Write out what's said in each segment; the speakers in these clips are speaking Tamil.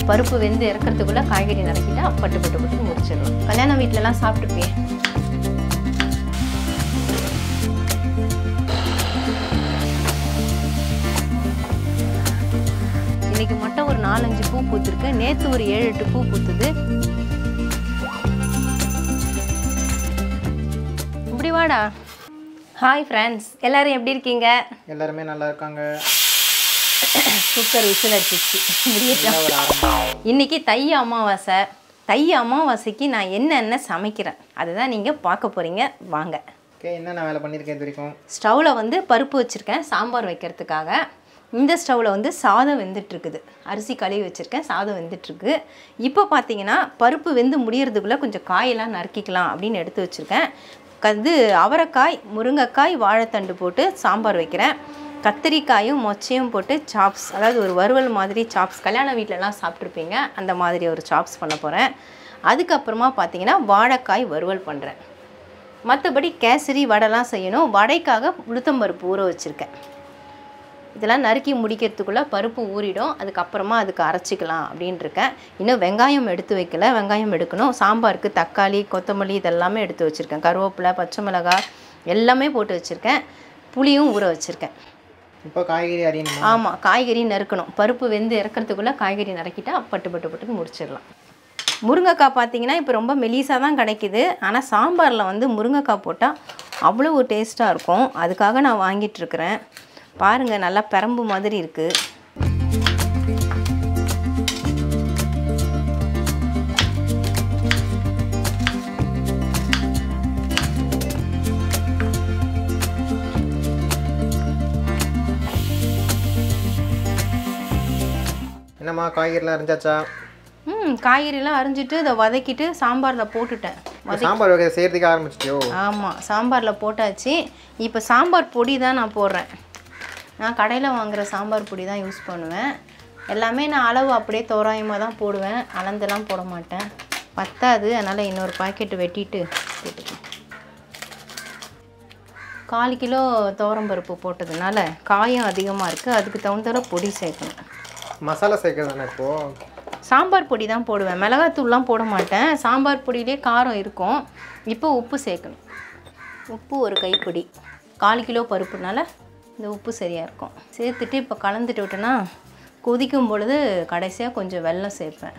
பருப்பு வெந்து இறக்கிறதுக்குள்ளே காய்கறி நறுக்கிட்டா பட்டு பட்டு பட்டு முடிச்சிடலாம். கல்யாண வீட்டிலலாம் சாப்பிட்டுப்பேன். இன்றைக்கி மட்டும் ஒரு 4-5 பூ பூத்துருக்கு. நேற்று ஒரு 7-8 பூ பூத்துது. இப்படி வாடா. ஹாய் ஃப்ரெண்ட்ஸ், எல்லோரும் எப்படி இருக்கீங்க? எல்லாருமே நல்லா இருக்காங்க. குக்கர் விசில் அடிச்சிச்சு. இன்றைக்கி தை அமாவாசை. தை அமாவாசைக்கு நான் என்னென்ன சமைக்கிறேன் அதுதான் நீங்கள் பார்க்க போகிறீங்க. வாங்க. ஓகே, என்னென்ன வேலை பண்ணியிருக்கேன் இது வரைக்கும்? ஸ்டவ்வில் வந்து பருப்பு வச்சுருக்கேன் சாம்பார் வைக்கிறதுக்காக. இந்த ஸ்டவ்வில் வந்து சாதம் வெந்துட்டுருக்குது. அரிசி கழுவி வச்சுருக்கேன், சாதம் வெந்துட்டுருக்கு. இப்போ பார்த்தீங்கன்னா பருப்பு வெந்து முடியறதுக்குள்ளே கொஞ்சம் காயெல்லாம் நறுக்கிக்கலாம் அப்படின்னு எடுத்து வச்சுருக்கேன். அவரைக்காய், முருங்கைக்காய், வாழைத்தண்டு போட்டு சாம்பார் வைக்கிறேன். கத்திரிக்காயும் மொச்சையும் போட்டு சாப்ஸ், அதாவது ஒரு வறுவல் மாதிரி சாப்ஸ், கல்யாண வீட்டிலலாம் சாப்பிட்ருப்பீங்க அந்த மாதிரி ஒரு சாப்ஸ் பண்ண போகிறேன். அதுக்கப்புறமா பார்த்தீங்கன்னா வாழைக்காய் வறுவல் பண்ணுறேன். மற்றபடி கேசரி வடைலாம் செய்யணும். வடைக்காக உளுத்தம்பருப்பு ஊற வச்சுருக்கேன். இதெல்லாம் நறுக்கி முடிக்கிறதுக்குள்ளே பருப்பு ஊறிடும். அதுக்கப்புறமா அதுக்கு அரைச்சிக்கலாம் அப்படின்ட்டுருக்கேன். இன்னும் வெங்காயம் எடுத்து வைக்கல, வெங்காயம் எடுக்கணும். சாம்பாருக்கு தக்காளி, கொத்தமல்லி இதெல்லாமே எடுத்து வச்சுருக்கேன். கருவேப்பிலை, பச்சை மிளகாய் எல்லாமே போட்டு வச்சுருக்கேன். புளியும் ஊற வச்சுருக்கேன். இப்போ காய்கறி அரியணும். ஆமாம், காய்கறி நறுக்கணும். பருப்பு வெந்து இறக்கிறதுக்குள்ளே காய்கறி நறுக்கிட்டா பட்டு பட்டு பட்டுன்னு முடிச்சிடலாம். முருங்கைக்காய் பார்த்தீங்கன்னா இப்போ ரொம்ப மெலிசாக தான் கிடைக்கிது. ஆனால் சாம்பாரில் வந்து முருங்கைக்காய் போட்டால் அவ்வளோ ஒரு டேஸ்ட்டாக இருக்கும். அதுக்காக நான் வாங்கிட்டுருக்கிறேன். பாருங்கள், நல்லா பெரம்பு மாதிரி இருக்குது. என்னம்மா காய்கறிலாம் அரிஞ்சாச்சா? காய்கறிலாம் அரிஞ்சிட்டு இதை வதக்கிட்டு சாம்பாரில் போட்டுட்டேன். சாம்பார் வகை செய்கிறதுக்கு ஆரம்பிச்சிட்டியோ? ஆமாம், சாம்பாரில் போட்டாச்சு. இப்போ சாம்பார் பொடி தான் நான் போடுறேன். நான் கடையில் வாங்குகிற சாம்பார் பொடி தான் யூஸ் பண்ணுவேன். எல்லாமே நான் அளவு அப்படியே தோராயமாக தான் போடுவேன். அளந்தெல்லாம் போட மாட்டேன், பத்தாது. அதனால் இன்னொரு பாக்கெட்டு வெட்டிட்டு போட்டுக்கேன். 1/4 கிலோ துவரம்பருப்பு போட்டதுனால காயம் அதிகமாக இருக்குது. அதுக்கு தகுந்த பொடி சேர்க்கணும். மசாலா சேர்க்குறதானே இப்போது? சாம்பார் பொடி தான் போடுவேன், மிளகாத்தூள்லாம் போட மாட்டேன். சாம்பார் பொடியிலே காரம் இருக்கும். இப்போ உப்பு சேர்க்கணும். உப்பு ஒரு கைப்பிடி. 1/4 கிலோ பருப்புனால இந்த உப்பு சரியாக இருக்கும். சேர்த்துட்டு இப்போ கலந்துட்டு விட்டேன்னா கொதிக்கும் பொழுது கடைசியாக கொஞ்சம் வெல்லம் சேர்ப்பேன்.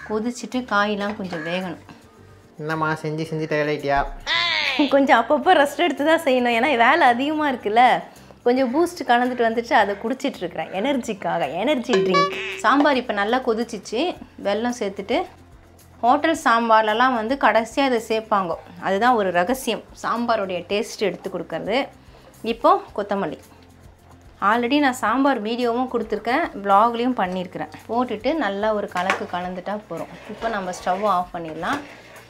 கொதிச்சுட்டு காயெலாம் கொஞ்சம் வேகணும். என்னம்மா செஞ்சு டயர்டாயிட்டியா? கொஞ்சம் அப்பப்போ ரெஸ்ட் எடுத்து தான் செய்யணும். ஏன்னா வேலை அதிகமாக இருக்குல்ல. கொஞ்சம் பூஸ்ட் கலந்துட்டு வந்துட்டு அதை குடிச்சிட்ருக்கிறேன் எனர்ஜிக்காக. Energy drink. சாம்பார் இப்போ நல்லா கொதிச்சிச்சு. வெல்லம் சேர்த்துட்டு, ஹோட்டல் சாம்பார்லலாம் வந்து கடைசியாக அதை சேர்ப்பாங்க. அதுதான் ஒரு ரகசியம், சாம்பாருடைய டேஸ்ட் எடுத்து கொடுக்கறது. இப்போது கொத்தமல்லி. ஆல்ரெடி நான் சாம்பார் வீடியோவும் கொடுத்துருக்கேன், வ்ளாக்லேயும் பண்ணியிருக்கிறேன். போட்டுட்டு நல்லா ஒரு கலக்கு கலந்துட்டா போகிறோம். இப்போ நம்ம ஸ்டவ் ஆஃப் பண்ணிடலாம்.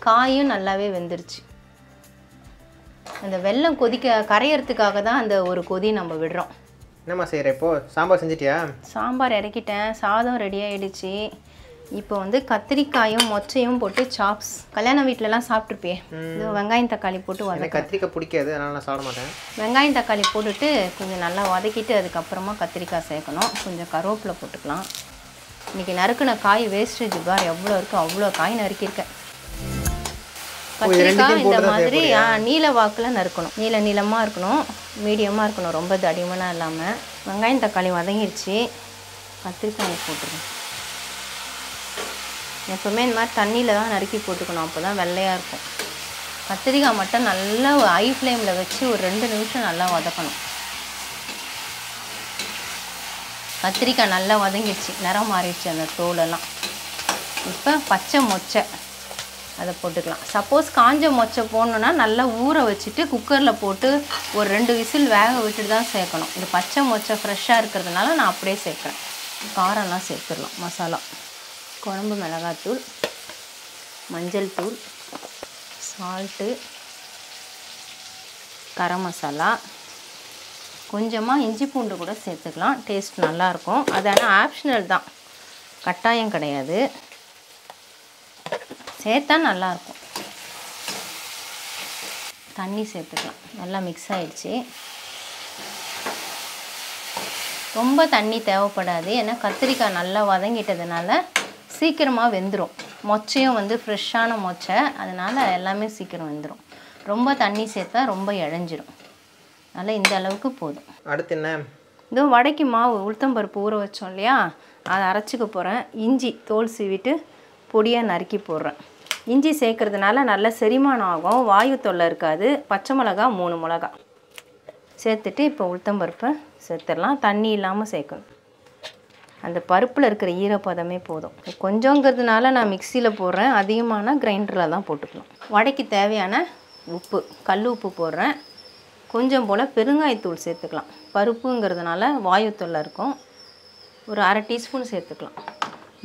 காயும் நல்லாவே வெந்துருச்சு. அந்த வெல்லம் கரையிறதுக்காக தான் அந்த ஒரு கொதி நம்ம விடுறோம். என்னம்மா செய்கிற இப்போது? சாம்பார் செஞ்சிட்டியா? சாம்பார் இறக்கிட்டேன், சாதம் ரெடி ஆகிடுச்சு. இப்போ வந்து கத்திரிக்காயும் மொச்சையும் போட்டு சாப்ஸ், கல்யாண வீட்டிலலாம் சாப்பிட்ருப்பே. இது வெங்காயம் தக்காளி போட்டு வதக்க. கத்திரிக்காய் பிடிக்காது, அதனால் நான் சாப்பிட மாட்டேன். வெங்காயம் தக்காளி போட்டுட்டு கொஞ்சம் நல்லா வதக்கிட்டு அதுக்கப்புறமா கத்திரிக்காய் சேர்க்கணும். கொஞ்சம் கருவேப்பிலை போட்டுக்கலாம். இன்றைக்கி நறுக்கின காய் வேஸ்டேஜ் பார் எவ்வளோ இருக்குது, அவ்வளோ காய் நறுக்கியிருக்கேன். கத்திரிக்காய் இந்த மாதிரி நீல வாக்கில் நறுக்கணும். நீளமாக இருக்கணும், மீடியமாக இருக்கணும், ரொம்ப தடிமனாக இல்லாமல். வெங்காயம் தக்காளி வதங்கிடுச்சு. கத்திரிக்காய் போட்டுருக்கேன். எப்போவுமே இந்த மாதிரி தண்ணியில் தான் நறுக்கி போட்டுக்கணும், அப்போ தான் வெள்ளையாக இருக்கும். கத்திரிக்காய் மட்டும் நல்லா ஹை ஃப்ளேமில் வச்சு ஒரு 2 நிமிஷம் நல்லா வதக்கணும். கத்திரிக்காய் நல்லா வதங்கிடுச்சு, நிறம் மாறிடுச்சு அந்த தோலெல்லாம். இப்போ பச்சை மொச்சை அதை போட்டுக்கலாம். சப்போஸ் காஞ்ச மொச்சை போடணுன்னா நல்லா ஊற வச்சுட்டு குக்கரில் போட்டு ஒரு 2 விசில் வேக விட்டுட்டு தான் சேர்க்கணும். இந்த பச்சை மொச்சை ஃப்ரெஷ்ஷாக இருக்கிறதுனால நான் அப்படியே சேர்க்குறேன். காரம்லாம் சேர்த்துடலாம். மசாலா, குழம்பு மிளகாத்தூள், மஞ்சள் தூள், சால்ட்டு, கரம் மசாலா, கொஞ்சமாக இஞ்சி பூண்டு கூட சேர்த்துக்கலாம். டேஸ்ட் நல்லாயிருக்கும். அது ஆனால் ஆப்ஷனல் தான், கட்டாயம் கிடையாது. சேர்த்தா நல்லாயிருக்கும். தண்ணி சேர்த்துக்கலாம். நல்லா மிக்ஸ் ஆகிடுச்சு. ரொம்ப தண்ணி தேவைப்படாது. ஏன்னா கத்திரிக்காய் நல்லா வதங்கிட்டதுனால சீக்கிரமாக வெந்துடும். மொச்சையும் வந்து ஃப்ரெஷ்ஷான மொச்சை, அதனால் எல்லாமே சீக்கிரம் வெந்துடும். ரொம்ப தண்ணி சேர்த்தா ரொம்ப இழஞ்சிடும். அதனால் இந்த அளவுக்கு போதும். அடுத்து என்ன? இதோ வடைக்கு மாவு உளுத்தம்பருப்பு ஊற வச்சோம் இல்லையா, அதை அரைச்சிக்க போகிறேன். இஞ்சி தோல் சீவிட்டு பொடியாக நறுக்கி போடுறேன். இஞ்சி சேர்க்கறதுனால நல்ல செரிமானம் ஆகும், வாயு தொல்லை இருக்காது. பச்சை மிளகா 3 மிளகா சேர்த்துட்டு இப்போ உளுத்தம்பருப்பை சேர்த்துடலாம். தண்ணி இல்லாமல் சேர்க்கணும். அந்த பருப்பில் இருக்கிற ஈரப்பதமே போதும். கொஞ்சங்கிறதுனால நான் மிக்சியில் போடுறேன், அதிகமான கிரைண்டரில் தான் போட்டுக்கலாம். வடைக்கு தேவையான உப்பு, கல் உப்பு போடுறேன். கொஞ்சம் போல் பெருங்காயத்தூள் சேர்த்துக்கலாம். பருப்புங்கிறதுனால வாயு தொல்லை இருக்கும். ஒரு 1/2 டீஸ்பூன் சேர்த்துக்கலாம்.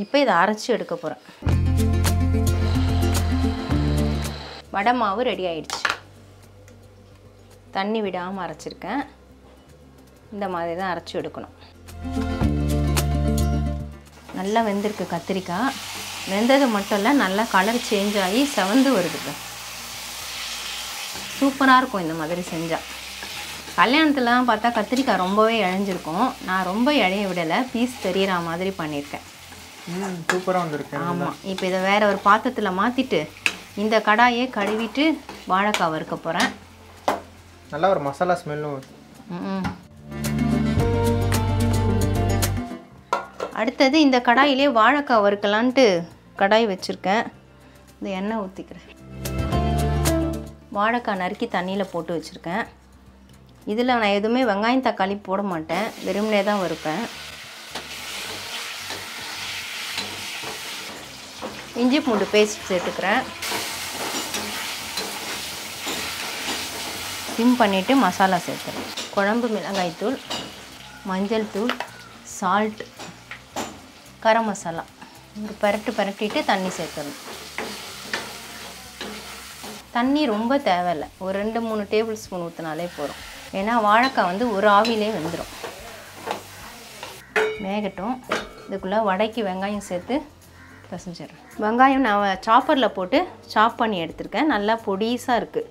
இப்போ இதை அரைச்சி எடுக்க போகிறேன். வடை மாவு ரெடி ஆயிடுச்சு. தண்ணி விடாமல் அரைச்சிருக்கேன். இந்த மாதிரி தான் அரைச்சி எடுக்கணும். நல்லா வெந்திருக்கு கத்திரிக்காய். வெந்தது மட்டும் இல்லை, நல்லா கலர் சேஞ்ச் ஆகி செவந்து வருது. சூப்பராக இருக்கும் இந்த மாதிரி செஞ்சால். கல்யாணத்துலலாம் பார்த்தா கத்திரிக்காய் ரொம்பவே இழைஞ்சிருக்கும். நான் ரொம்ப இழைய விடலை, பீஸ் தெரிகிற மாதிரி பண்ணியிருக்கேன். சூப்பராக வந்துருக்கு. ஆமாம். இப்போ இதை வேறு ஒரு பாத்திரத்தில் மாற்றிட்டு இந்த கடாயை கழுவிட்டு வாழைக்காய் வறுக்க போகிறேன். நல்லா ஒரு மசாலா ஸ்மெல்லும். அடுத்தது இந்த கடாயிலே வாழைக்காய் வறுக்கலான்ட்டு கடாய் வச்சுருக்கேன். இந்த எண்ணெய் ஊற்றிக்கிறேன். வாழைக்காய் நறுக்கி தண்ணியில் போட்டு வச்சுருக்கேன். இதில் நான் எதுவுமே வெங்காயம் தக்காளி போட மாட்டேன், வெறுமனே தான் வறுப்பேன். இஞ்சி பூண்டு பேஸ்ட் சேர்த்துக்கிறேன். சிம் பண்ணிவிட்டு மசாலா சேர்த்துறேன். குழம்பு மிளகாய்த்தூள், மஞ்சள் தூள், சால்ட், கரம் மசாலா ஒரு பரட்டிட்டு தண்ணி சேர்த்துடணும். தண்ணி ரொம்ப தேவையில்லை, ஒரு 2-3 டேபிள் ஸ்பூன் ஊற்றினாலே போதும். ஏன்னா வாழைக்காய் வந்து ஒரு ஆவிலே வெந்துடும். வேகட்டும். இதுக்குள்ளே வடைக்கு வெங்காயம் சேர்த்து பிசைஞ்சிடுறேன். வெங்காயம் நான் சாப்பரில் போட்டு சாப் பண்ணி எடுத்திருக்கேன். நல்லா பொடிசாக இருக்குது,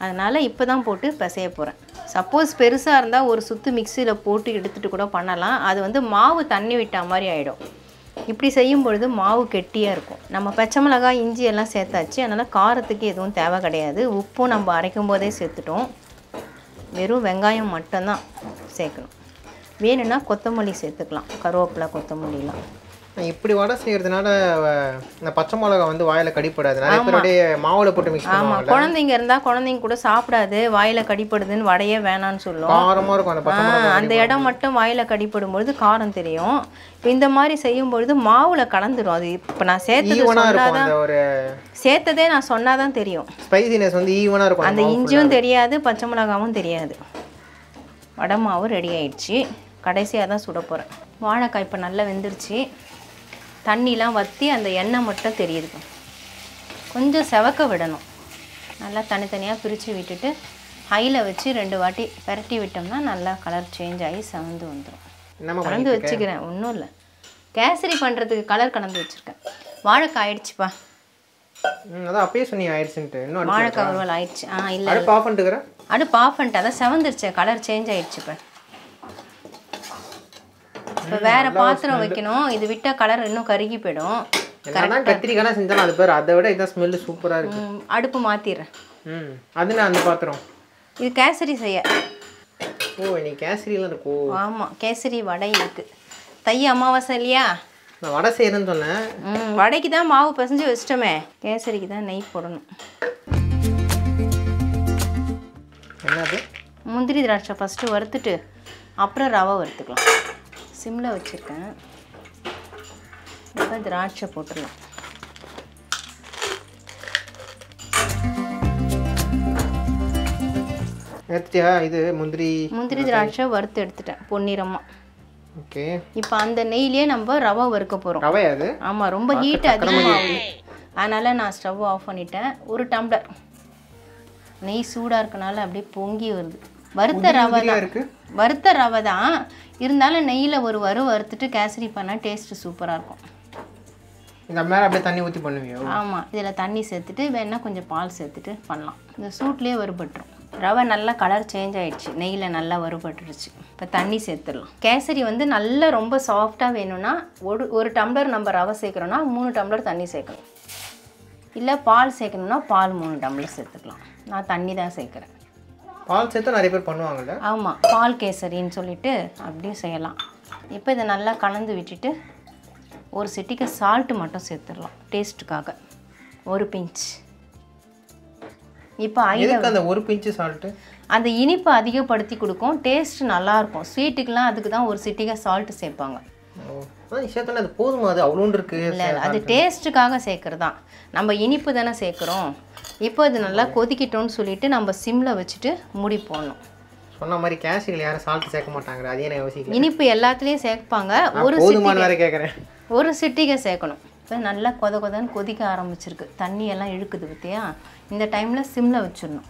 அதனால் இப்போ தான் போட்டு பிசைய போகிறேன். சப்போஸ் பெருசாக இருந்தால் ஒரு சுற்று மிக்சியில் போட்டு எடுத்துகிட்டு கூட பண்ணலாம். அது வந்து மாவு தண்ணி விட்டா மாதிரி ஆகிடும். இப்படி செய்யும் பொழுது மாவு கெட்டியாக இருக்கும். நம்ம பச்சை மிளகாய் இஞ்சி எல்லாம் சேர்த்தாச்சு, அதனால் காரத்துக்கு எதுவும் தேவை கிடையாது. உப்பும் நம்ம அரைக்கும் போதே சேர்த்துட்டோம். வெறும் வெங்காயம் மட்டும்தான் சேர்க்கணும். வேணும்னா கொத்தமல்லி சேர்த்துக்கலாம், கருவேப்பிலை கொத்தமல்லிலாம். இப்படி வடை செய்கிறதுனால இந்த பச்சை மிளகா வந்து வாயில் கடிப்படாது. நிறைய பேருடைய மாவில் போட்டு மிக்ஸ் பண்ணுவாங்க. ஆமாம், குழந்தைங்க இருந்தால் குழந்தைங்க கூட சாப்பிடாது, வாயில் கடிப்படுதுன்னு வடையே வேணான்னு சொல்லும். காரமாக இருக்கும் அந்த பச்சை மிளகா. அந்த இடம் மட்டும் வாயில் கடிப்படும் பொழுது காரம் தெரியும். இப்போ இந்த மாதிரி செய்யும் பொழுது மாவில் கலந்துடும். அது இப்போ நான் சேர்த்ததே நான் சொன்னாதான் தெரியும். ஸ்பைசினஸ் வந்து ஈவனாக இருக்கும். அந்த இஞ்சியும் தெரியாது, பச்சை மிளகாவும் தெரியாது. வடை மாவு ரெடி ஆயிடுச்சு. கடைசியாக தான் சுட போகிறேன். வாழைக்காய் இப்போ நல்லா வெந்துருச்சு. தண்ணிலாம் வற்றி அந்த எண்ணெய் மட்டும் தெரியுது. கொஞ்சம் செவக்க விடணும். நல்லா தனித்தனியாக பிரித்து விட்டுட்டு ஹையில் வச்சு 2 வாட்டி பரட்டி விட்டோம்னா நல்லா கலர் சேஞ்ச் ஆகி செவந்து வந்துடும். கலந்து வச்சுக்கிறேன், ஒன்றும் இல்லை. கேசரி பண்ணுறதுக்கு கலர் கலந்து வச்சுருக்கேன். வாழைக்காய் ஆயிடுச்சுப்பா. அதான் அப்பயே சொன்னி ஆயிடுச்சுன்ட்டு. இன்னும் வாழைக்காய் ஒருவல் ஆயிடுச்சு. இல்லை அடுப்பு ஆஃப் பண்ணிட்டுக்கிறேன். அடுப்பு ஆஃப் பண்ணிட்டு அதான் செவந்துருச்சு, கலர் சேஞ்ச் ஆயிடுச்சு. இப்போ வேறு பாத்திரம் வைக்கணும். இது விட்டால் கலர் இன்னும் கருகி போயிடும். கத்திரிக்காய் செஞ்சாலும் அது பேர், அதை விட இதான் ஸ்மெல்லு சூப்பராக இருக்கு. அடுப்பு மாற்றிடுறேன். அது நான் அந்த பாத்திரம் இது கேசரி செய்ய. ஓ, நீ கேசரிலாம் இருக்கோ? ஆமாம், கேசரி வடை இருக்குது. தை அமாவாசை இல்லையா, நான் வடை செய்யறேன்னு சொன்னேன். வடைக்கு தான் மாவு பிசைஞ்சு வச்சிட்டோமே, கேசரிக்கு தான் நெய் போடணும். என்னது? முந்திரி திராட்சை ஃபஸ்ட்டு வறுத்துட்டு அப்புறம் ரவை வறுத்துக்கலாம். சிம்மில் வச்சுருக்கேன். இப்போ திராட்சை போட்டுடலாம். எடுத்துட்டியா? இது முந்திரி திராட்சை வறுத்து எடுத்துட்டேன் பொன்னிறமாக. ஓகே. இப்போ அந்த நெய்லேயே நம்ம ரவை வறுக்க போகிறோம். ரவை அது? ஆமாம், ரொம்ப ஹீட் அதிகமாகுது, அதனால் நான் ஸ்டவ் ஆஃப் பண்ணிட்டேன். 1 டம்ளர் நெய் சூடாக இருக்கனால அப்படியே பொங்கி வருது. வறுத்த ரவை தான் இருக்குது, வறுத்த ரவை தான் இருந்தாலும் நெய்யில் ஒரு வறுத்துட்டு கேசரி பண்ணால் டேஸ்ட்டு சூப்பராக இருக்கும். இந்த மேலே அப்படியே தண்ணி ஊற்றி பண்ணுவியோ? ஆமாம், இதில் தண்ணி சேர்த்துட்டு வேணா கொஞ்சம் பால் சேர்த்துட்டு பண்ணலாம். இந்த சூட்லேயே வறுபட்டுரும். ரவை நல்லா கலர் சேஞ்ச் ஆகிடுச்சு, நெய்யில் நல்லா வறுபட்டுருச்சு. இப்போ தண்ணி சேர்த்துடலாம். கேசரி வந்து நல்லா ரொம்ப சாஃப்டாக வேணும்னா ஒரு டம்ளர் நம்ம ரவை சேர்க்குறோன்னா 3 டம்ளர் தண்ணி சேர்க்கணும். இல்லை பால் சேர்க்கணுன்னா பால் 3 டம்ளர் சேர்த்துக்கலாம். நான் தண்ணி தான் சேர்க்குறேன். பால் சேர்த்து நிறைய பேர் பண்ணுவாங்கல்ல? ஆமாம், பால் கேசரின்னு சொல்லிட்டு அப்படியே செய்யலாம். இப்போ இதை நல்லா கலந்து விட்டுட்டு ஒரு சிட்டிக்கு சால்ட்டு மட்டும் சேர்த்துடலாம் டேஸ்ட்டுக்காக, ஒரு பிஞ்ச். இப்போ அந்த ஒரு பிஞ்சு சால்ட்டு அந்த இனிப்பு அதிகப்படுத்தி கொடுக்கும், டேஸ்ட் நல்லாயிருக்கும். ஸ்வீட்டுக்கெலாம் அதுக்கு தான் ஒரு சிட்டிகை சால்ட்டு சேர்ப்பாங்க. அது போதுமா? அது அவ்வளோன்னு இருக்கு. இல்லை, அது டேஸ்ட்டுக்காக சேர்க்குறது தான். நம்ம இனிப்பு தானே சேர்க்குறோம். இப்போ அது நல்லா கொதிக்கிட்டோன்னு சொல்லிட்டு நம்ம சிம்மில் வச்சுட்டு மூடி போடணும். சொன்ன மாதிரி கேசரியில் யாரும் சால்ட் சேர்க்க மாட்டாங்க, அதே நான் யோசிக்கிறேன். இனிப்பு எல்லாத்துலேயும் சேர்ப்பாங்க, ஒரு சிட்டிகை சேர்க்கணும். இப்போ நல்லா கொதன்னு கொதிக்க ஆரம்பிச்சிருக்கு, தண்ணி எல்லாம் இழுக்குது பற்றியா. இந்த டைமில் சிம்மில் வச்சிடணும்,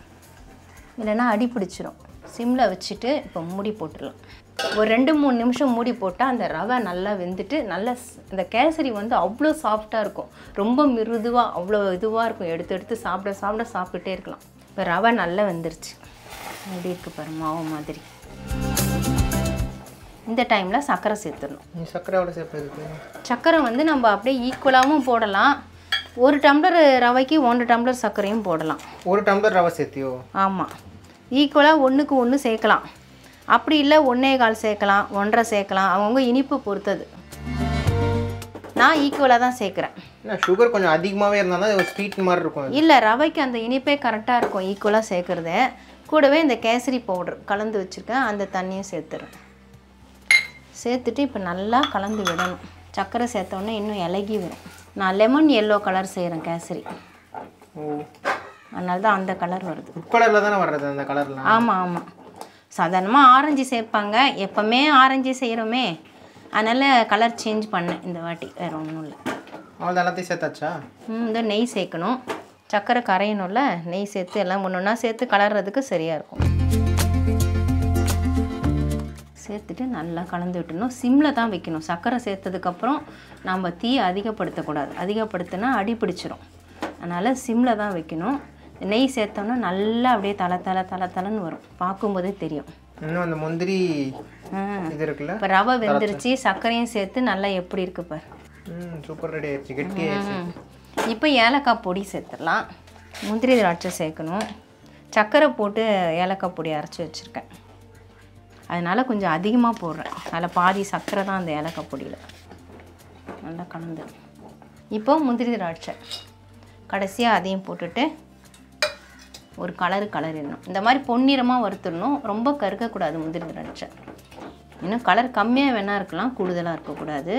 இல்லைன்னா அடி பிடிச்சிரும். சிம்மில் வச்சுட்டு இப்போ மூடி போட்டுடலாம். ஒரு 2-3 நிமிஷம் மூடி போட்டால் அந்த ரவை நல்லா வெந்துட்டு நல்லா இந்த கேசரி வந்து அவ்வளோ சாஃப்டாக இருக்கும், ரொம்ப மிருதுவாக அவ்வளோ இதுவாக இருக்கும். எடுத்து சாப்பிட்டுட்டே இருக்கலாம். இப்போ ரவை நல்லா வெந்துருச்சு, எப்படி இருக்குது பாரு, மாவு மாதிரி. இந்த டைமில் சர்க்கரை சேர்த்துடணும். சர்க்கரை எவ்வளோ சேர்ப்பதுக்கு? சர்க்கரை வந்து நம்ம அப்படியே ஈக்குவலாகவும் போடலாம். 1 டம்ளர் ரவைக்கு 1 டம்ளர் சர்க்கரையும் போடலாம். 1 டம்ளர் ரவை சேர்த்தியோ? ஆமாம், ஈக்குவலாக 1க்கு 1 சேர்க்கலாம். அப்படி இல்லை 1.25 சேர்க்கலாம், 1.5 சேர்க்கலாம், அவங்கவுங்க இனிப்பு பொறுத்தது. நான் ஈக்குவலாக தான் சேர்க்குறேன். சுகர் கொஞ்சம் அதிகமாகவே இருந்தால் தான் ஸ்வீட் மாதிரி இருக்கும். இல்லை, ரவைக்கு அந்த இனிப்பே கரெக்டாக இருக்கும் ஈக்குவலாக சேர்க்குறது. கூடவே இந்த கேசரி பவுடர் கலந்து வச்சுருக்கேன், அந்த தண்ணியும் சேர்த்துறேன். சேர்த்துட்டு இப்போ நல்லா கலந்து விடணும். சர்க்கரை சேர்த்தோன்னே இன்னும் இலகி வரும். நான் லெமன் எல்லோ கலர் செய்கிறேன் கேசரி, அதனால தான் அந்த கலர் வருது. கலரில் தானே வர்றது அந்த கலர்லாம்? ஆமாம், சாதாரணமாக ஆரஞ்சு சேர்ப்பாங்க, எப்போவுமே ஆரஞ்சு செய்கிறோமே, அதனால் கலர் சேஞ்ச் பண்ணேன் இந்த வாட்டி, வேறு ஒன்றும் இல்லை. அவ்வளோ எல்லாத்தையும் சேர்த்தாச்சா? இந்த நெய் சேர்க்கணும், சர்க்கரை கரையணும்ல, நெய் சேர்த்து எல்லாம் ஒன்றா சேர்த்து கலர்றதுக்கு சரியாக இருக்கும். சேர்த்துட்டு நல்லா கலந்து விட்டுணும். சிம்மில் தான் வைக்கணும். சர்க்கரை சேர்த்ததுக்கப்புறம் நம்ம தீயை அதிகப்படுத்தக்கூடாது, அதிகப்படுத்தினா அடி பிடிச்சிரும். அதனால் சிம்மில் தான் வைக்கணும். நெய் சேர்த்தோன்னா நல்லா அப்படியே தலை வரும், பார்க்கும்போதே தெரியும். இன்னும் அந்த முந்திரி இது இருக்குல்ல, இப்போ ரவை வெந்துருச்சு, சர்க்கரையும் சேர்த்து நல்லா எப்படி இருக்கு பாரு. சூப்பர், ரெடி ஆயிடுச்சு, கெட்டி ஆயிடுச்சு. இப்போ ஏலக்காய் பொடி சேர்த்துடலாம். முந்திரி திராட்சை சேர்க்கணும். சர்க்கரை போட்டு ஏலக்காய் பொடி அரைச்சி வச்சுருக்கேன், அதனால் கொஞ்சம் அதிகமாக போடுறேன். அதில் பாதி சர்க்கரை தான் அந்த ஏலக்காய் பொடியில். நல்லா கலந்து இப்போ முந்திரி திராட்சை கடைசியாக அதையும் போட்டுட்டு ஒரு கலரிடணும். இந்த மாதிரி பொன்னிறமாக வறுத்துடணும், ரொம்ப கருக்கக்கூடாது முந்திரி திராட்சை. இன்னும் கலர் கம்மியாக வேணா இருக்கலாம், கூடுதலாக இருக்கக்கூடாது.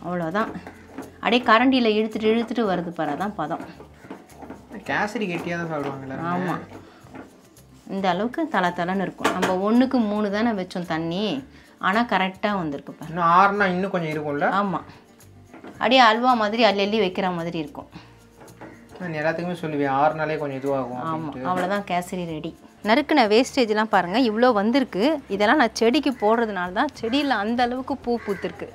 அவ்வளோதான். அப்படியே கரண்டியில் இழுத்துட்டு வருது பாரு, தான் பதம். கேசரி கெட்டியாக தான் சாப்பிடுவாங்களா? ஆமாம், இந்த அளவுக்கு தலன்னு இருக்கும். நம்ம 1க்கு 3 தானே வச்சோம் தண்ணி, ஆனால் கரெக்டாக வந்திருக்கு பாரு. இன்னும் 6னா இன்னும் கொஞ்சம் இருக்கும்ல? ஆமாம், அப்படியே அல்வா மாதிரி அள்ளி வைக்கிற மாதிரி இருக்கும். நான் எல்லாத்துக்குமே சொல்லுவேன் 6 நாளே கொஞ்சம் இதுவாகும். ஆமாம், அவ்வளோதான், கேசரி ரெடி. நறுக்குன வேஸ்டேஜ்லாம் பாருங்கள், இவ்வளோ வந்திருக்கு. இதெல்லாம் நான் செடிக்கு போடுறதுனால தான் செடியில் அந்த அளவுக்கு பூ பூத்துருக்கு.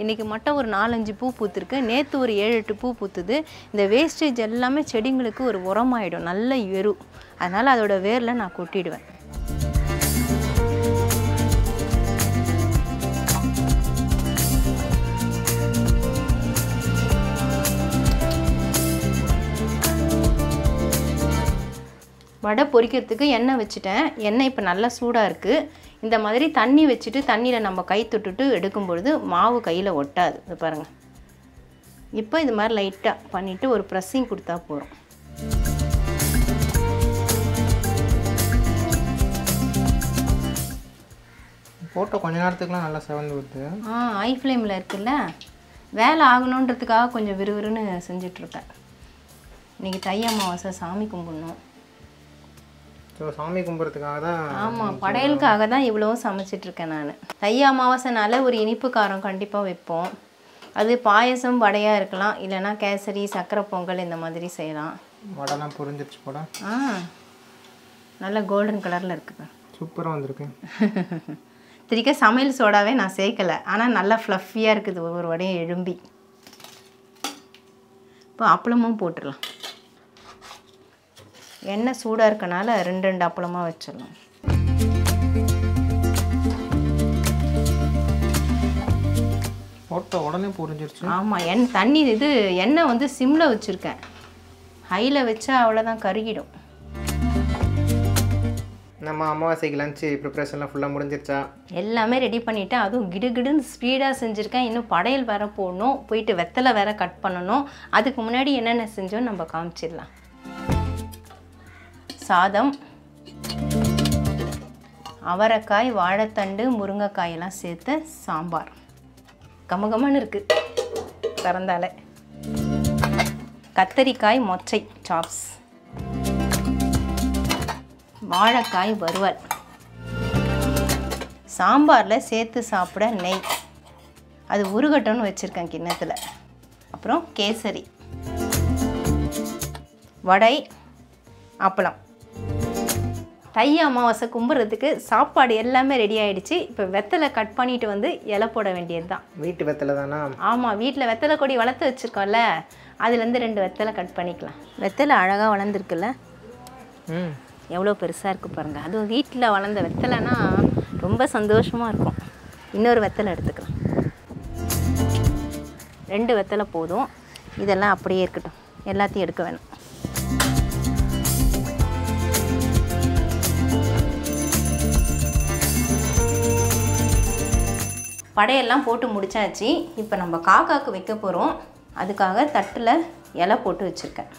இன்றைக்கி மட்டும் ஒரு 4-5 பூ பூத்துருக்கு, நேற்று ஒரு 7-8 பூ பூத்துது. இந்த வேஸ்டேஜ் எல்லாமே செடிங்களுக்கு ஒரு உரமாயிடும், நல்ல எரு. அதனால் அதோட வேரில் நான் கொட்டிடுவேன். வடை பொரிக்கிறதுக்கு எண்ணெய் வச்சுட்டேன். எண்ணெய் இப்போ நல்லா சூடாக இருக்குது. இந்த மாதிரி தண்ணி வச்சுட்டு தண்ணியில் நம்ம கை தொட்டுட்டு எடுக்கும் பொழுது மாவு கையில் ஒட்டாது. இது பாருங்கள். இப்போ இது மாதிரி லைட்டாக பண்ணிவிட்டு ஒரு ப்ரெஸ்ஸிங் கொடுத்தா போகிறோம். போட்டோ கொஞ்ச நேரத்துக்குலாம் நல்லா செவந்து வருது. ஹை ஃப்ளேமில் இருக்குல்ல, வேலை ஆகணுன்றதுக்காக கொஞ்சம் விறுவிறுன்னு செஞ்சிட்ருக்கேன். இன்றைக்கி தை அமாவாசை, சாமி கும்பிடணும். சாமி கும்பிட்றதுக்காக தான். ஆமாம், படையலுக்காக தான் இவ்வளவும் சமைச்சிட்ருக்கேன் நான். தை அமாவாசைனால ஒரு இனிப்பு காரம் கண்டிப்பாக வைப்போம். அது பாயசம் வடையாக இருக்கலாம், இல்லைனா கேசரி, சக்கரை பொங்கல் இந்த மாதிரி செய்யலாம். வடைலாம் புரிஞ்சிருச்சு போட. நல்லா கோல்டன் கலரில் இருக்குது, சூப்பராக வந்திருக்கு. திருக்க சமையல் சோடாவே நான் சேர்க்கலை, ஆனால் நல்லா ஃப்ளஃபியாக இருக்குது ஒவ்வொரு வடையும் எழும்பி. இப்போ அப்பளமும் போட்டுடலாம். எண்ணெய் சூடாக இருக்கனால 2 அப்பளமாக வச்சிடலாம். போட்ட உடனே பொரிஞ்சிருச்சு. ஆமாம், தண்ணி எண்ணெய் வந்து சிம்மில் வச்சுருக்கேன். ஹையில் வச்சா அவ்வளோதான், கருகிடும். நம்ம அமாவாசைக்கு லஞ்சு ப்ரிப்ரேஷன்லாம் ஃபுல்லாக முடிஞ்சிருச்சா? எல்லாமே ரெடி பண்ணிவிட்டேன். அதுவும் கிடுகிடுன்னு ஸ்பீடாக செஞ்சுருக்கேன். இன்னும் படையல் வேற போடணும், போயிட்டு வெத்தலை வேற கட் பண்ணணும். அதுக்கு முன்னாடி என்னென்ன செஞ்சோன்னு நம்ம காமிச்சிடலாம். சாதம், அவரைக்காய், வாழைத்தண்டு, முருங்கைக்காயெல்லாம் சேர்த்து சாம்பார். கமகமன்னு இருக்குது திறந்தாலே. கத்தரிக்காய் மொச்சை சாப்ஸ், வாழைக்காய் வறுவல், சாம்பாரில் சேர்த்து சாப்பிட நெய், அது உருகட்டம்னு வச்சுருக்கேன் கிண்ணத்தில். அப்புறம் கேசரி, வடை, அப்பளம். தை அமாவாசை கும்பிட்றதுக்கு சாப்பாடு எல்லாமே ரெடி ஆகிடுச்சு. இப்போ வெத்தலை கட் பண்ணிட்டு வந்து இலை போட வேண்டியது தான். வீட்டு வெத்தலை தானா? ஆமாம், வீட்டில் வெத்தலை கொடி வளர்த்து வச்சுருக்கோம்ல, அதுலேருந்து 2 வெத்தலை கட் பண்ணிக்கலாம். வெத்தலை அழகாக வளர்ந்துருக்குல்ல, எவ்வளோ பெருசாக இருக்குது பாருங்கள். அதுவும் வீட்டில் வளர்ந்த வெத்தலைனா ரொம்ப சந்தோஷமாக இருக்கும். இன்னொரு வெத்தலை எடுத்துக்கலாம். 2 வெத்தலை போதும். இதெல்லாம் அப்படியே இருக்கட்டும், எல்லாத்தையும் எடுக்க வேணும். படையெல்லாம் போட்டு முடிச்சாச்சு. இப்போ நம்ம காக்காவுக்கு வைக்க போகிறோம். அதுக்காக தட்டில் இலை போட்டு வச்சுருக்கேன்.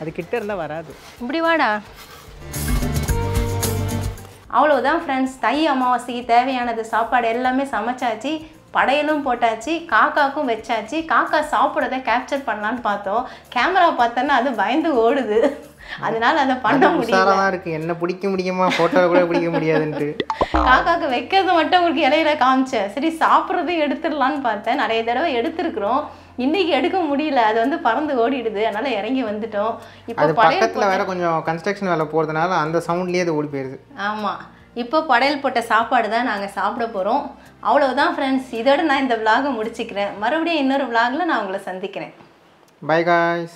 அது கிட்ட இருந்தால் வராது. இப்படி வாடா. அவ்வளோதான் ஃப்ரெண்ட்ஸ், தை அமாவாசைக்கு தேவையானது சாப்பாடு எல்லாமே சமைச்சாச்சு, படையலும் போட்டாச்சு, காக்காவுக்கும் வச்சாச்சு. காக்கா சாப்பிட்றத கேப்சர் பண்ணலான்னு பார்த்தோம். கேமரா பார்த்தோன்னா அது பயந்து ஓடுது, அதனால அதை பண்ண முடியல. இருக்கு, என்ன பிடிக்க முடியுமா, ஃபோட்டோ கூட பிடிக்க முடியாதுன்ட்டு காக்காவுக்கு வைக்கிறது மட்டும் உங்களுக்கு இலையில காமிச்சேன். சரி, சாப்பிட்றதையும் எடுத்துடலான்னு பார்த்தேன். நிறைய தடவை எடுத்துருக்குறோம், இன்னைக்கு எடுக்க முடியல, அது வந்து பறந்து ஓடிடுது, அதனால இறங்கி வந்துட்டோம். இப்போ பக்கத்தில் வேற கொஞ்சம் கன்ஸ்ட்ரக்ஷன் வேலை போகிறதுனால அந்த சவுண்ட்லேயே அது ஓடி போயிடுது. ஆமாம், இப்போ படையல் போட்ட சாப்பாடு தான் நாங்கள் சாப்பிட போகிறோம். அவ்வளோதான் ஃப்ரெண்ட்ஸ், இதோட நான் இந்த விலாகை முடிச்சுக்கிறேன். மறுபடியும் இன்னொரு விலாகில் நான் உங்களை சந்திக்கிறேன். By guys.